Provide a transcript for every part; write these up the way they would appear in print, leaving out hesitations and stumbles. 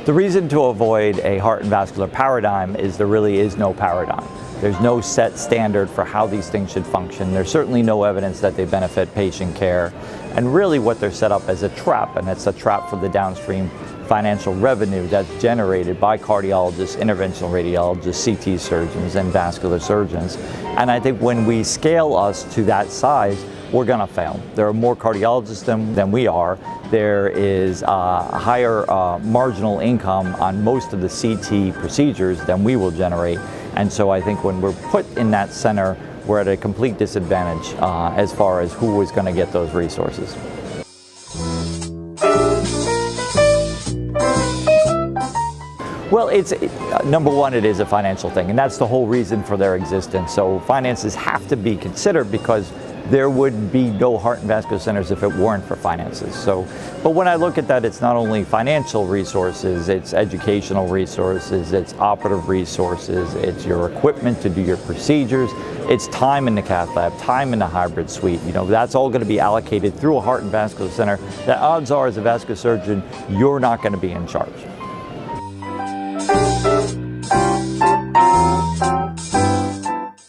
The reason to avoid a heart and vascular paradigm is there really is no paradigm. There's no set standard for how these things should function. There's certainly no evidence that they benefit patient care. And really what they're set up as a trap, and it's a trap for the downstream financial revenue that's generated by cardiologists, interventional radiologists, CT surgeons, and vascular surgeons. And I think when we scale us to that size, we're going to fail. There are more cardiologists than we are. There is a higher marginal income on most of the CT procedures than we will generate. And so I think when we're put in that center, we're at a complete disadvantage as far as who is going to get those resources. Well, it's number one, it is a financial thing, and that's the whole reason for their existence. So finances have to be considered because there would be no heart and vascular centers if it weren't for finances. But when I look at that, it's not only financial resources, it's educational resources, it's operative resources, it's your equipment to do your procedures, it's time in the cath lab, time in the hybrid suite. You know, that's all going to be allocated through a heart and vascular center. The odds are, as a vascular surgeon, you're not going to be in charge.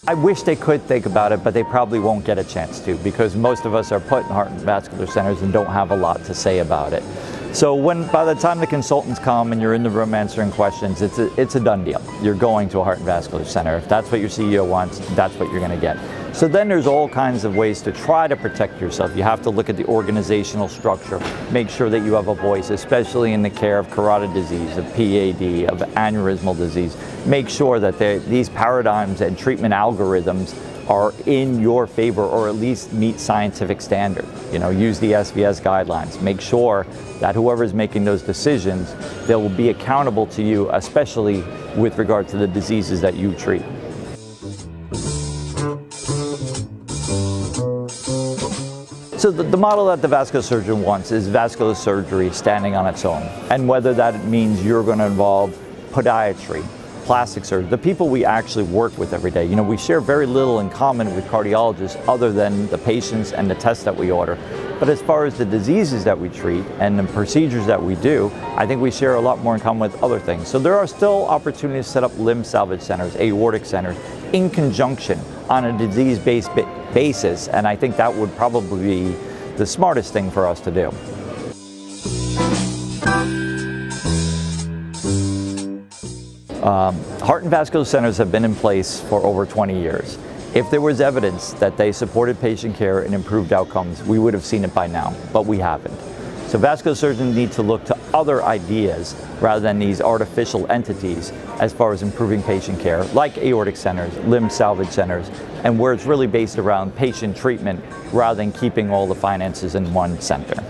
I wish they could think about it, but they probably won't get a chance to, because most of us are put in heart and vascular centers and don't have a lot to say about it. So by the time the consultants come and you're in the room answering questions, it's a done deal. You're going to a heart and vascular center. If that's what your CEO wants, that's what you're going to get. So then there's all kinds of ways to try to protect yourself. You have to look at the organizational structure, make sure that you have a voice, especially in the care of carotid disease, of PAD, of aneurysmal disease. Make sure that these paradigms and treatment algorithms are in your favor, or at least meet scientific standard. You know, use the SVS guidelines. Make sure that whoever is making those decisions, they will be accountable to you, especially with regard to the diseases that you treat. So the model that the vascular surgeon wants is vascular surgery standing on its own. And whether that means you're going to involve podiatry, plastic surgery, the people we actually work with every day. You know, we share very little in common with cardiologists other than the patients and the tests that we order. But as far as the diseases that we treat and the procedures that we do, I think we share a lot more in common with other things. So there are still opportunities to set up limb salvage centers, aortic centers, in conjunction on a disease-based basis, and I think that would probably be the smartest thing for us to do. Heart and vascular centers have been in place for over 20 years. If there was evidence that they supported patient care and improved outcomes, we would have seen it by now, but we haven't. So vascular surgeons need to look to other ideas rather than these artificial entities as far as improving patient care, like aortic centers, limb salvage centers, and where it's really based around patient treatment rather than keeping all the finances in one center.